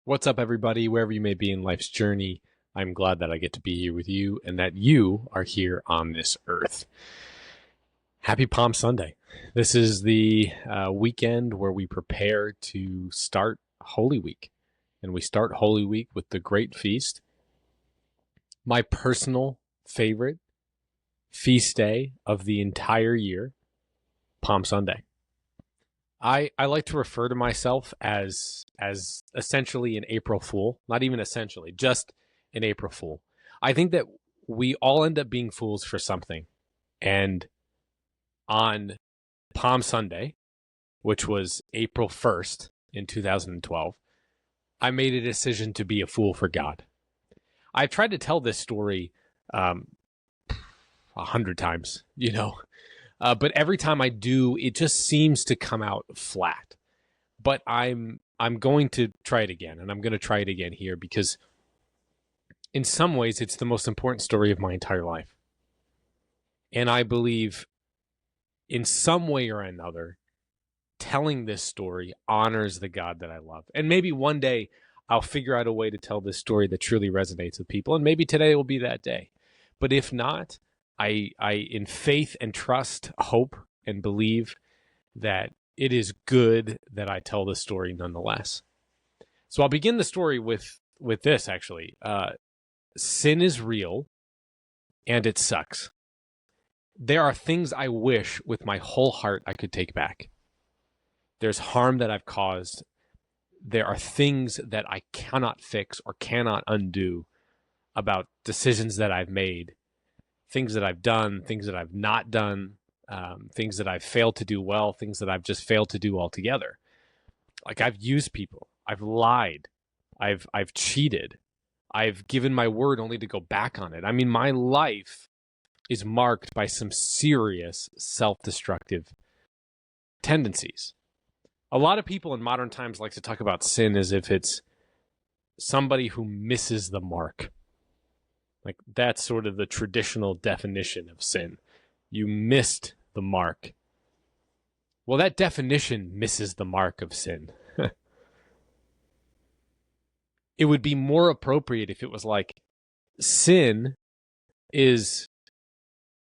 What's up, everybody? Wherever you may be in life's journey, I'm glad that I get to be here with you and that you are here on this earth. Happy Palm Sunday. This is the weekend where we prepare to start Holy Week. And we start Holy Week with the Great Feast, my personal favorite feast day of the entire year, Palm Sunday. I like to refer to myself as essentially an April Fool. Not even essentially, just an April Fool. I think that we all end up being fools for something. And on Palm Sunday, which was April 1st in 2012, I made a decision to be a fool for God. I've tried to tell this story 100 times, but every time I do, it just seems to come out flat. But I'm going to try it again, and I'm going to try it again here because in some ways it's the most important story of my entire life. And I believe in some way or another, telling this story honors the God that I love. And maybe one day I'll figure out a way to tell this story that truly resonates with people, and maybe today will be that day. But if not, I in faith and trust, hope and believe that it is good that I tell this story nonetheless. So I'll begin the story with this actually. Sin is real and it sucks. There are things I wish with my whole heart I could take back. There's harm that I've caused. There are things that I cannot fix or cannot undo about decisions that I've made, things that I've done, things that I've not done, things that I've failed to do well, things that I've just failed to do altogether. Like I've used people, I've lied, I've cheated, I've given my word only to go back on it. I mean, my life is marked by some serious self-destructive tendencies. A lot of people in modern times like to talk about sin as if it's somebody who misses the mark. Like that's sort of the traditional definition of sin. You missed the mark. Well, that definition misses the mark of sin. It would be more appropriate if it was like sin is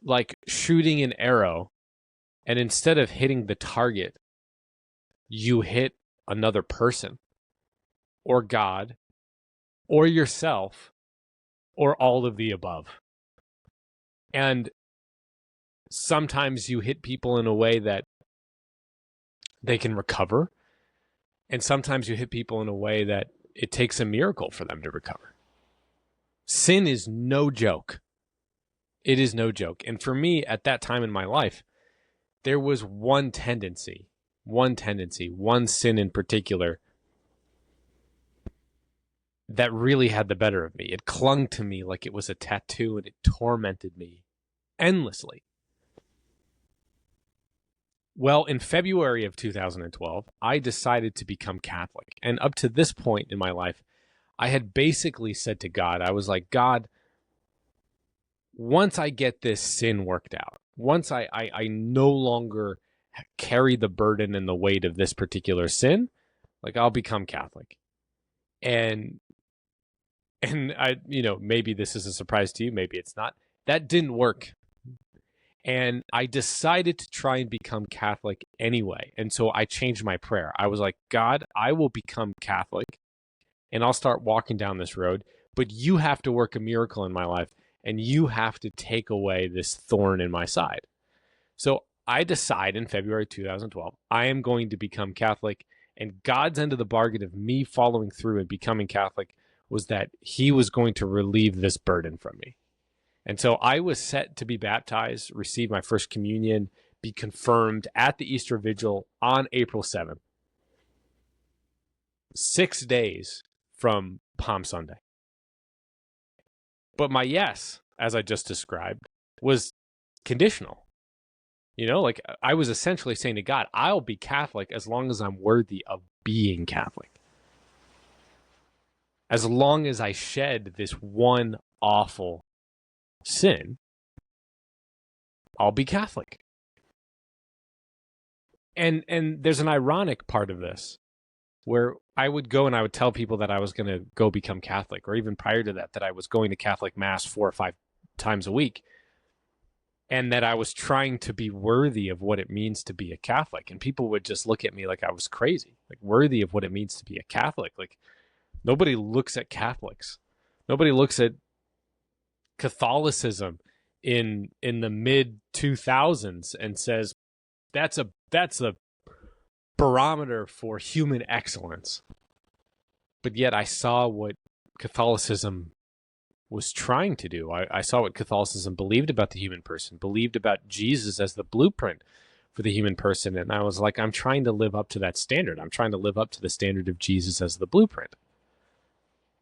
like shooting an arrow, and instead of hitting the target, you hit another person or God or yourself or all of the above. And sometimes you hit people in a way that they can recover. And sometimes you hit people in a way that it takes a miracle for them to recover. Sin is no joke. It is no joke. And for me, at that time in my life, there was one sin in particular that really had the better of me. It clung to me like it was a tattoo, and it tormented me endlessly. Well, in February of 2012, I decided to become Catholic. And up to this point in my life, I had basically said to God, I was like, God, once I get this sin worked out, once I no longer carry the burden and the weight of this particular sin, like I'll become Catholic. And I, maybe this is a surprise to you, maybe it's not. That didn't work. And I decided to try and become Catholic anyway. And so I changed my prayer. I was like, God, I will become Catholic and I'll start walking down this road, but you have to work a miracle in my life and you have to take away this thorn in my side. So I decide in February 2012, I am going to become Catholic, and God's end of the bargain of me following through and becoming Catholic was that he was going to relieve this burden from me. And so I was set to be baptized, receive my first communion, be confirmed at the Easter Vigil on April 7th, 6 days from Palm Sunday. But my yes, as I just described, was conditional. Like I was essentially saying to God, I'll be Catholic as long as I'm worthy of being Catholic. As long as I shed this one awful sin, I'll be Catholic. And there's an ironic part of this. where I would go and I would tell people that I was going to go become Catholic, or even prior to that, that I was going to Catholic Mass 4 or 5 times a week, and that I was trying to be worthy of what it means to be a Catholic. And people would just look at me like I was crazy, like worthy of what it means to be a Catholic. Like nobody looks at Catholics. Nobody looks at Catholicism in the mid 2000s and says that's a barometer for human excellence. But yet I saw what Catholicism was trying to do. I saw what Catholicism believed about the human person, believed about Jesus as the blueprint for the human person. And I was like, I'm trying to live up to that standard. I'm trying to live up to the standard of Jesus as the blueprint.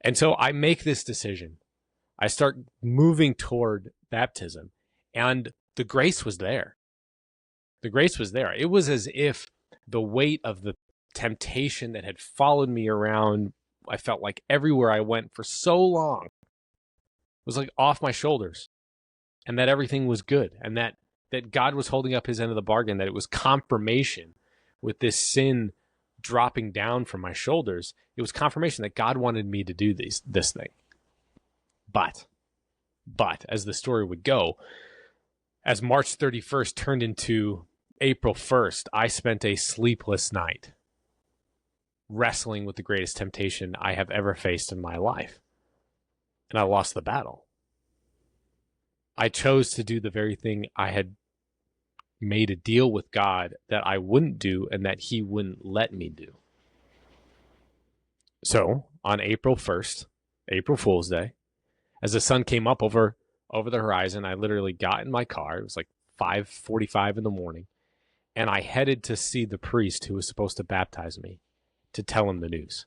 And so I make this decision. I start moving toward baptism, and the grace was there. The grace was there. It was as if the weight of the temptation that had followed me around, I felt like everywhere I went for so long, was like off my shoulders, and that everything was good, and that God was holding up his end of the bargain, that it was confirmation with this sin dropping down from my shoulders. It was confirmation that God wanted me to do this thing. But as the story would go, as March 31st turned into April 1st, I spent a sleepless night wrestling with the greatest temptation I have ever faced in my life. And I lost the battle. I chose to do the very thing I had made a deal with God that I wouldn't do and that he wouldn't let me do. So on April 1st, April Fool's Day, as the sun came up over the horizon, I literally got in my car. It was like 5:45 in the morning. And I headed to see the priest who was supposed to baptize me to tell him the news.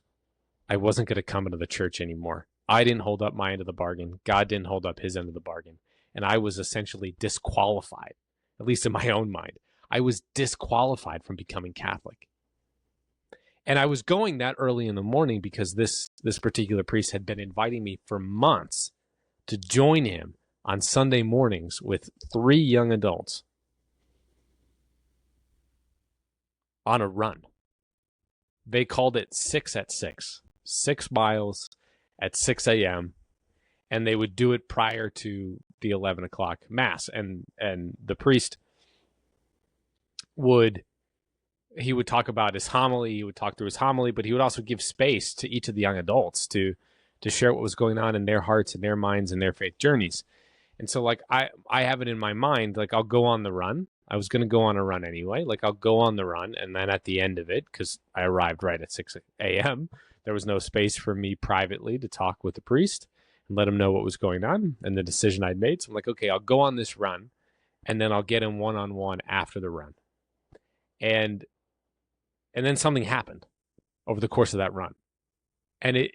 I wasn't going to come into the church anymore. I didn't hold up my end of the bargain. God didn't hold up his end of the bargain. And I was essentially disqualified, at least in my own mind. I was disqualified from becoming Catholic. And I was going that early in the morning because this particular priest had been inviting me for months to join him on Sunday mornings with 3 young adults on a run. They called it 6 at 6, 6 miles at 6 a.m., and they would do it prior to the 11 o'clock mass. And the priest would talk about his homily, he would talk through his homily, but he would also give space to each of the young adults to share what was going on in their hearts and their minds and their faith journeys. And so like I have it in my mind, like I'll go on the run. I was going to go on a run anyway. Like I'll go on the run, and then at the end of it, because I arrived right at 6 a.m., there was no space for me privately to talk with the priest and let him know what was going on and the decision I'd made. So I'm like, okay, I'll go on this run, and then I'll get him one-on-one after the run. And then something happened over the course of that run. And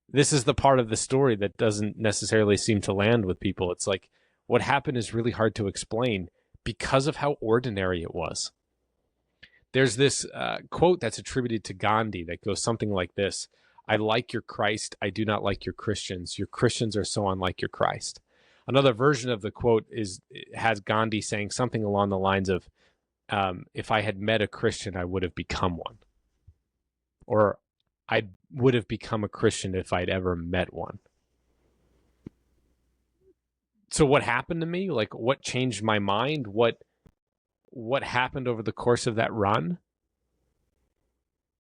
this is the part of the story that doesn't necessarily seem to land with people. It's like what happened is really hard to explain because of how ordinary it was. There's this quote that's attributed to Gandhi that goes something like this: I like your Christ, I do not like your Christians. Your Christians are so unlike your Christ. Another version of the quote has Gandhi saying something along the lines of, if I had met a Christian, I would have become one. Or I would have become a Christian if I'd ever met one. So what happened to me? Like what changed my mind? What happened over the course of that run?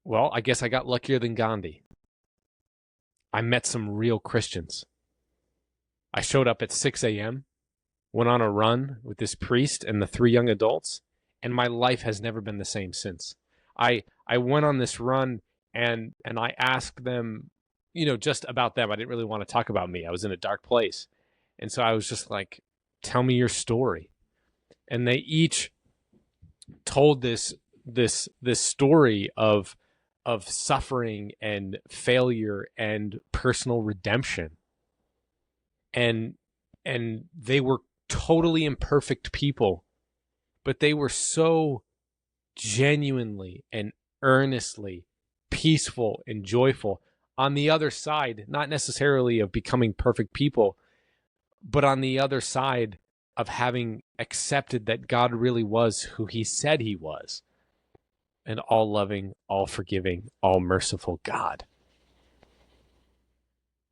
Well, I guess I got luckier than Gandhi. I met some real Christians. I showed up at 6 a.m., went on a run with this priest and the 3 young adults, and my life has never been the same since. I went on this run and I asked them, just about them. I didn't really want to talk about me. I was in a dark place. And so I was just like, tell me your story. And they each told this story of suffering and failure and personal redemption. And they were totally imperfect people, but they were so genuinely and earnestly peaceful and joyful on the other side, not necessarily of becoming perfect people, but on the other side of having accepted that God really was who he said he was. and all loving, all forgiving, all merciful God.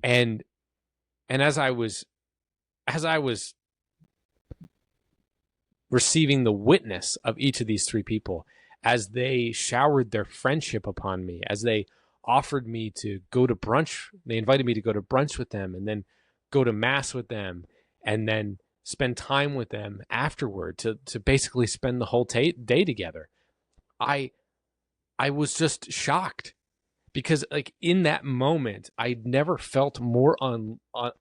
And as I was receiving the witness of each of these three people, as they showered their friendship upon me, as they offered me to go to brunch, they invited me to go to brunch with them and then go to mass with them and then spend time with them afterward to basically spend the whole day together. I was just shocked because like in that moment, I'd never felt more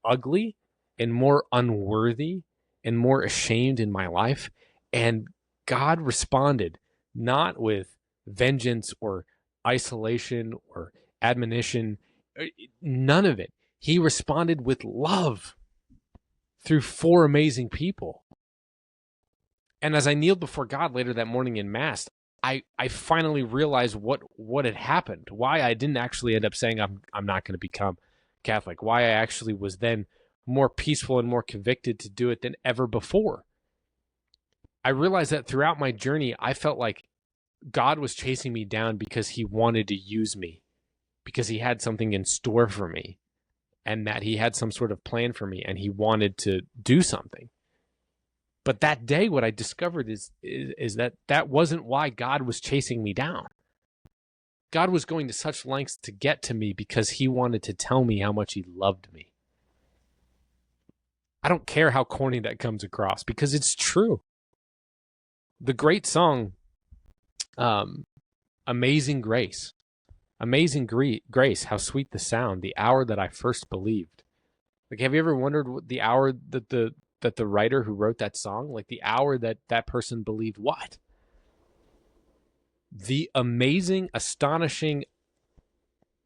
ugly and more unworthy and more ashamed in my life. And God responded not with vengeance or isolation or admonition, none of it. He responded with love through four amazing people. And as I kneeled before God later that morning in Mass, I finally realized what had happened, why I didn't actually end up saying I'm not going to become Catholic, why I actually was then more peaceful and more convicted to do it than ever before. I realized that throughout my journey, I felt like God was chasing me down because he wanted to use me, because he had something in store for me, and that he had some sort of plan for me, and he wanted to do something. But that day, what I discovered is that wasn't why God was chasing me down. God was going to such lengths to get to me because he wanted to tell me how much he loved me. I don't care how corny that comes across because it's true. The great song, Amazing Grace. Amazing Grace, how sweet the sound, the hour that I first believed. Like, have you ever wondered what the hour that the writer who wrote that song, like the hour that person believed what? The amazing, astonishing,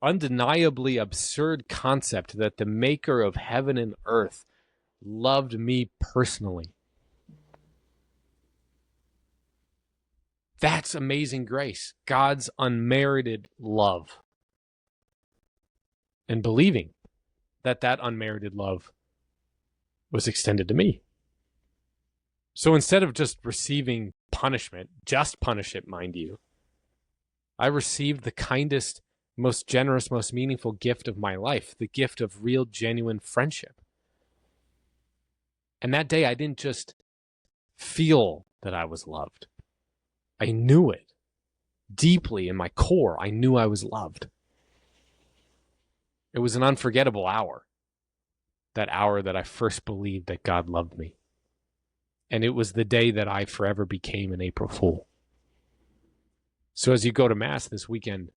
undeniably absurd concept that the maker of heaven and earth loved me personally. That's amazing grace, God's unmerited love. And believing that unmerited love was extended to me. So instead of just receiving punishment, just punishment, mind you, I received the kindest, most generous, most meaningful gift of my life, the gift of real, genuine friendship. And that day, I didn't just feel that I was loved. I knew it deeply in my core. I knew I was loved. It was an unforgettable hour, that hour that I first believed that God loved me. And it was the day that I forever became an April Fool. So as you go to Mass this weekend,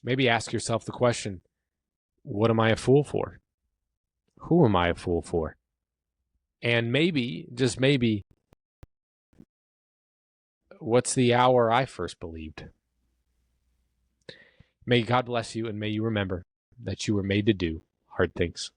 maybe ask yourself the question, what am I a fool for? Who am I a fool for? And maybe, just maybe, what's the hour I first believed? May God bless you, and may you remember that you were made to do hard things.